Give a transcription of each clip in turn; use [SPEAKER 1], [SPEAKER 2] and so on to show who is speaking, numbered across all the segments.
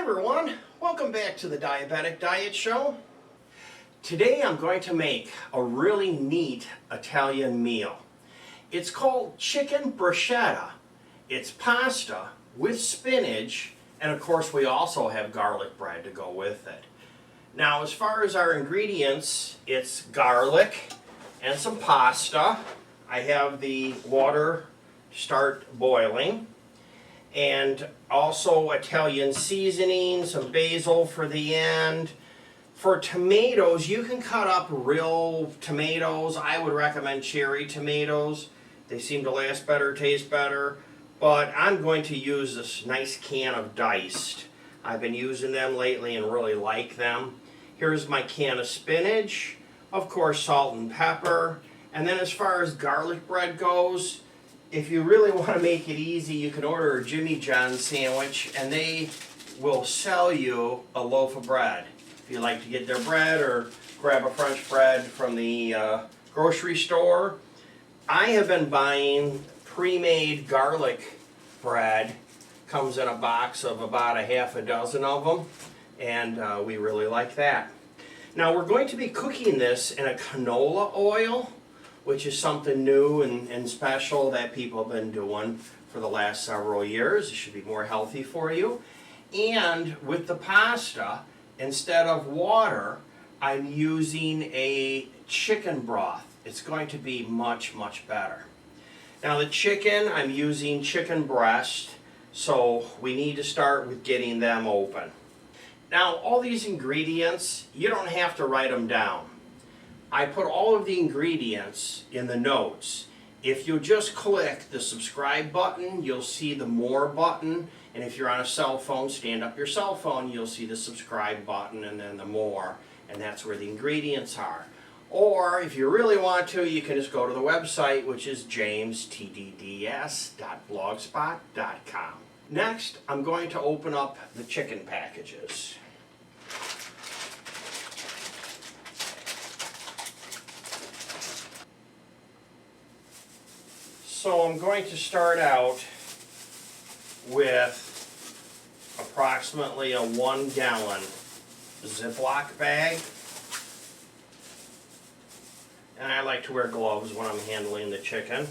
[SPEAKER 1] everyone, welcome back to the Diabetic Diet Show. Today I'm going to make a really neat Italian meal. It's called Chicken Bruschetta. It's pasta with spinach, and of course we also have garlic bread to go with it. Now as far as our ingredients, it's garlic and some pasta. I have the water start boiling. And also Italian seasoning, some basil for the end. For tomatoes, you can cut up real tomatoes. I would recommend cherry tomatoes. They seem to last better, taste better. But I'm going to use this nice can of diced. I've been using them lately and really like them. Here's my can of spinach. Of course, salt and pepper. And then as far as garlic bread goes, if you really want to make it easy, you can order a Jimmy John's sandwich and they will sell you a loaf of bread. If you like to get their bread or grab a French bread from the grocery store. I have been buying pre-made garlic bread. Comes in a box of about a half a dozen of them, and we really like that. Now we're going to be cooking this in a canola oil, which is something new and special that people have been doing for the last several years. It should be more healthy for you. And with the pasta, instead of water, I'm using a chicken broth. It's going to be much, much better. Now the chicken, I'm using chicken breast, so we need to start with getting them open. Now all these ingredients, you don't have to write them down. I put all of the ingredients in the notes. If you just click the subscribe button, you'll see the more button. And if you're on a cell phone, stand up your cell phone, you'll see the subscribe button and then the more. And that's where the ingredients are. Or if you really want to, you can just go to the website, which is jamestdds.blogspot.com. Next, I'm going to open up the chicken packages. So I'm going to start out with approximately a 1 gallon Ziploc bag. And I like to wear gloves when I'm handling the chicken.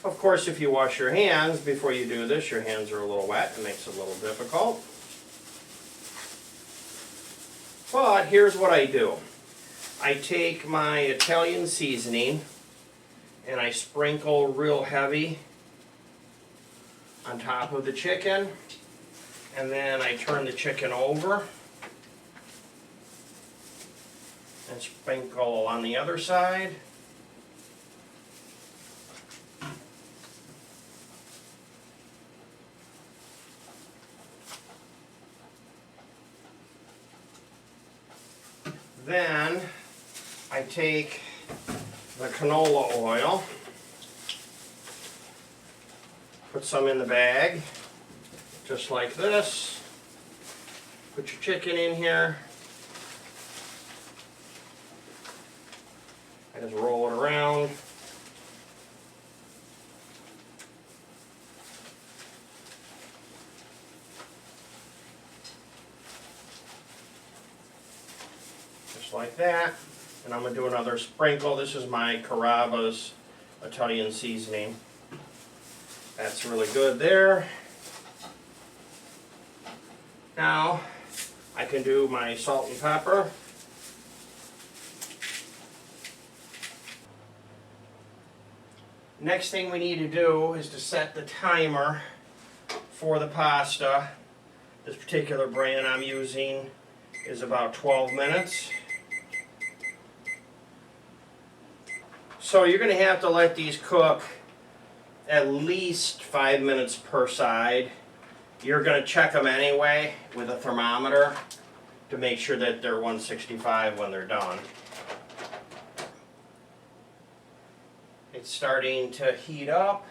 [SPEAKER 1] Of course, if you wash your hands before you do this, your hands are a little wet. It makes it a little difficult. But here's what I do. I take my Italian seasoning and I sprinkle real heavy on top of the chicken, and then I turn the chicken over and sprinkle on the other side. Then I take the canola oil, put some in the bag, just like this. Put your chicken in here. I just roll it around. Just like that. And I'm going to do another sprinkle. This is my Carrabba's Italian seasoning. That's really good there. Now I can do my salt and pepper. Next thing we need to do is to set the timer for the pasta. This particular brand I'm using is about 12 minutes. So you're going to have to let these cook at least 5 minutes per side. You're going to check them anyway with a thermometer to make sure that they're 165 when they're done. It's starting to heat up.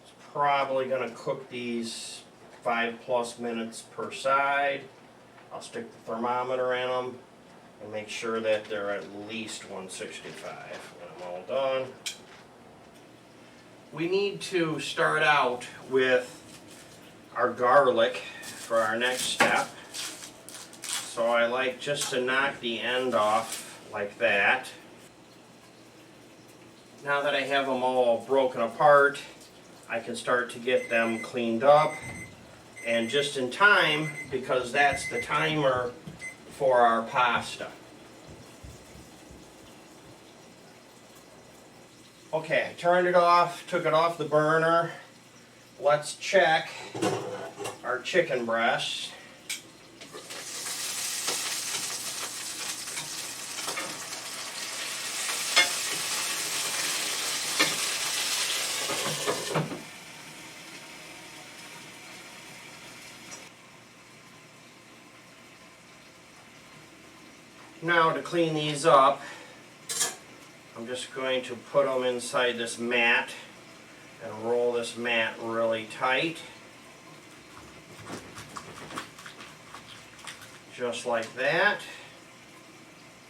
[SPEAKER 1] It's probably going to cook these 5+ minutes per side. I'll stick the thermometer in them and make sure that they're at least 165 when I'm all done. We need to start out with our garlic for our next step. So I like just to knock the end off like that. Now that I have them all broken apart, I can start to get them cleaned up, and just in time, because that's the timer for our pasta. Okay, I turned it off, took it off the burner. Let's check our chicken breast. Now to clean these up, I'm just going to put them inside this mat and roll this mat really tight. Just like that.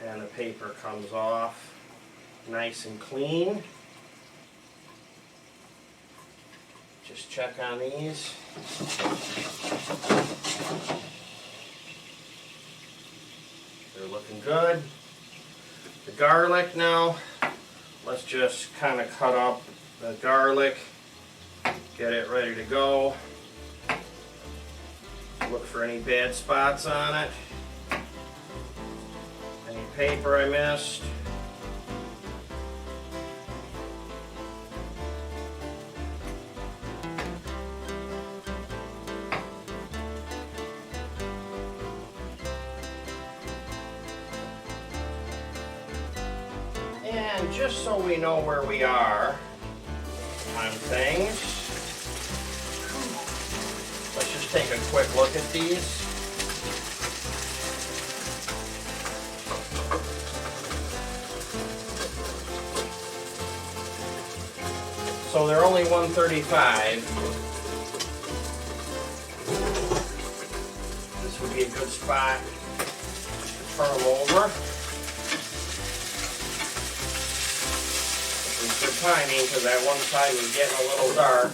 [SPEAKER 1] And the paper comes off nice and clean. Just check on these. They're looking good. The garlic now, let's just kind of cut up the garlic, get it ready to go. Look for any bad spots on it, any paper I missed. And just so we know where we are on things, let's just take a quick look at these. So they're only 135. This would be a good spot to turn them over. Good timing, because that one side was getting a little dark.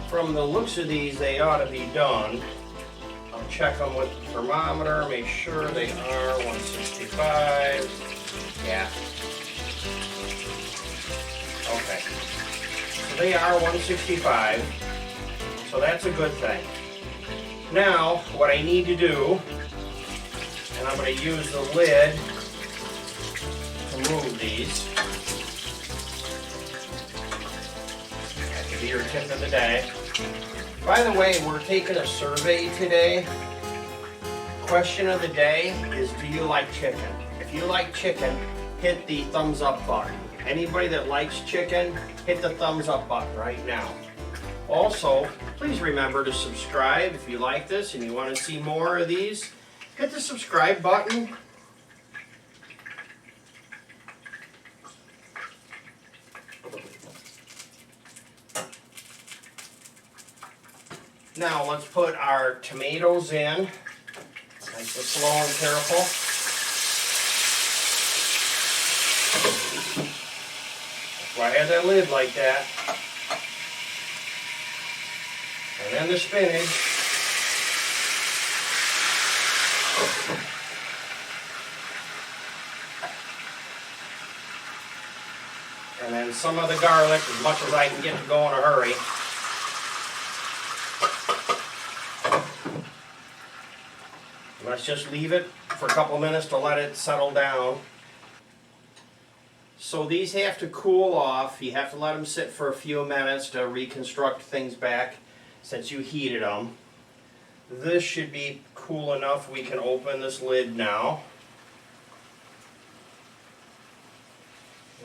[SPEAKER 1] From the looks of these, they ought to be done. I'll check them with the thermometer, make sure they are 165. Yeah. Okay. So they are 165. So that's a good thing. Now, what I need to do, and I'm going to use the lid to move these. That could be your tip of the day. By the way, we're taking a survey today. Question of the day is, do you like chicken? If you like chicken, hit the thumbs up button. Anybody that likes chicken, hit the thumbs up button right now. Also, please remember to subscribe if you like this and you want to see more of these. Hit the subscribe button. Now let's put our tomatoes in. Nice and slow and careful. That's why I had that lid like that. And then the spinach. And then some of the garlic, as much as I can get to go in a hurry. Let's just leave it for a couple minutes to let it settle down. So these have to cool off. You have to let them sit for a few minutes to reconstruct things back since you heated them. This should be cool enough we can open this lid now.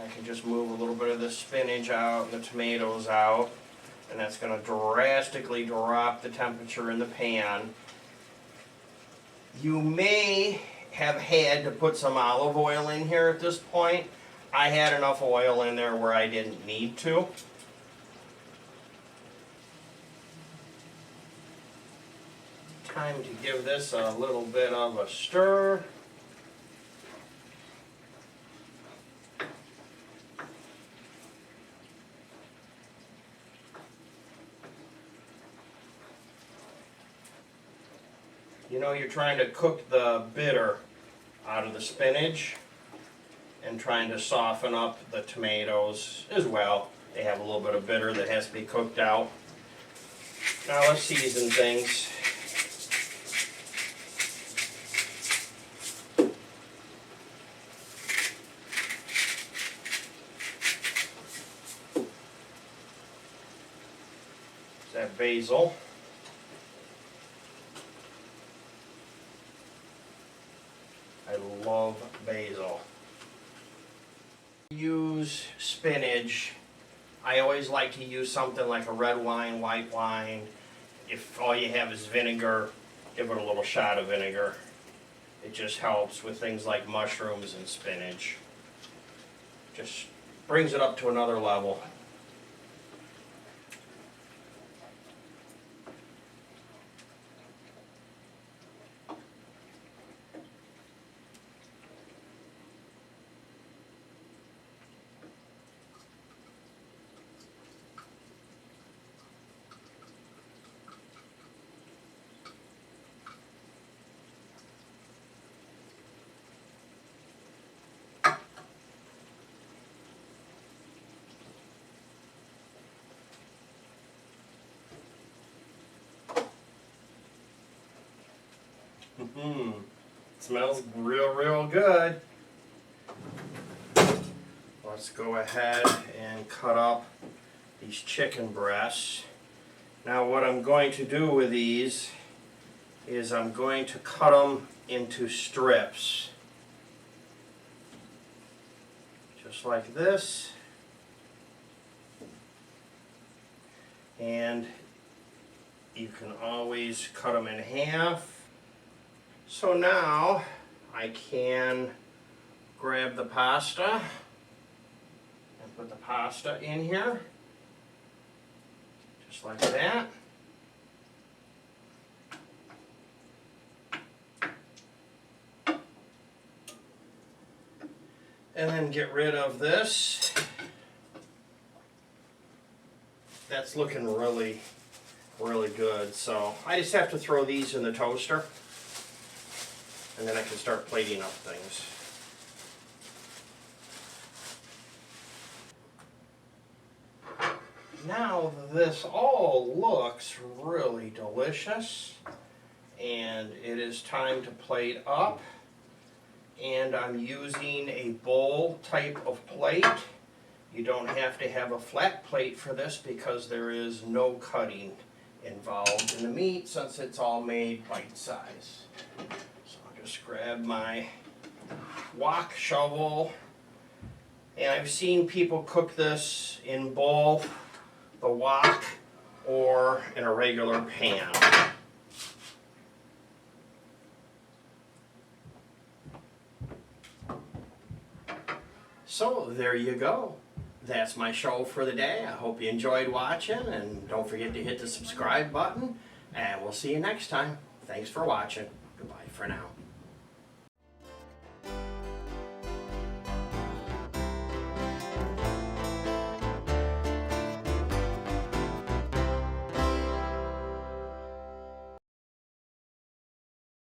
[SPEAKER 1] I can just move a little bit of the spinach out and the tomatoes out, and that's going to drastically drop the temperature in the pan. You may have had to put some olive oil in here at this point. I had enough oil in there where I didn't need to. Time to give this a little bit of a stir. You know, you're trying to cook the bitter out of the spinach and trying to soften up the tomatoes as well. They have a little bit of bitter that has to be cooked out. Now let's season things. That basil. I love basil. Use spinach. I always like to use something like a red wine, white wine. If all you have is vinegar, give it a little shot of vinegar. It just helps with things like mushrooms and spinach. Just brings it up to another level. Smells real good. Let's go ahead and cut up these chicken breasts. Now what I'm going to do with these is I'm going to cut them into strips. Just like this. And you can always cut them in half. So now I can grab the pasta and put the pasta in here, just like that. And then get rid of this. That's looking really good. So I just have to throw these in the toaster. And then I can start plating up things. Now this all looks really delicious, and it is time to plate up. And I'm using a bowl type of plate. You don't have to have a flat plate for this because there is no cutting involved in the meat since it's all made bite size. Just grab my wok shovel, and I've seen people cook this in both the wok or in a regular pan. So there you go. That's my show for the day. I hope you enjoyed watching, and don't forget to hit the subscribe button, and we'll see you next time. Thanks for watching. Goodbye for now.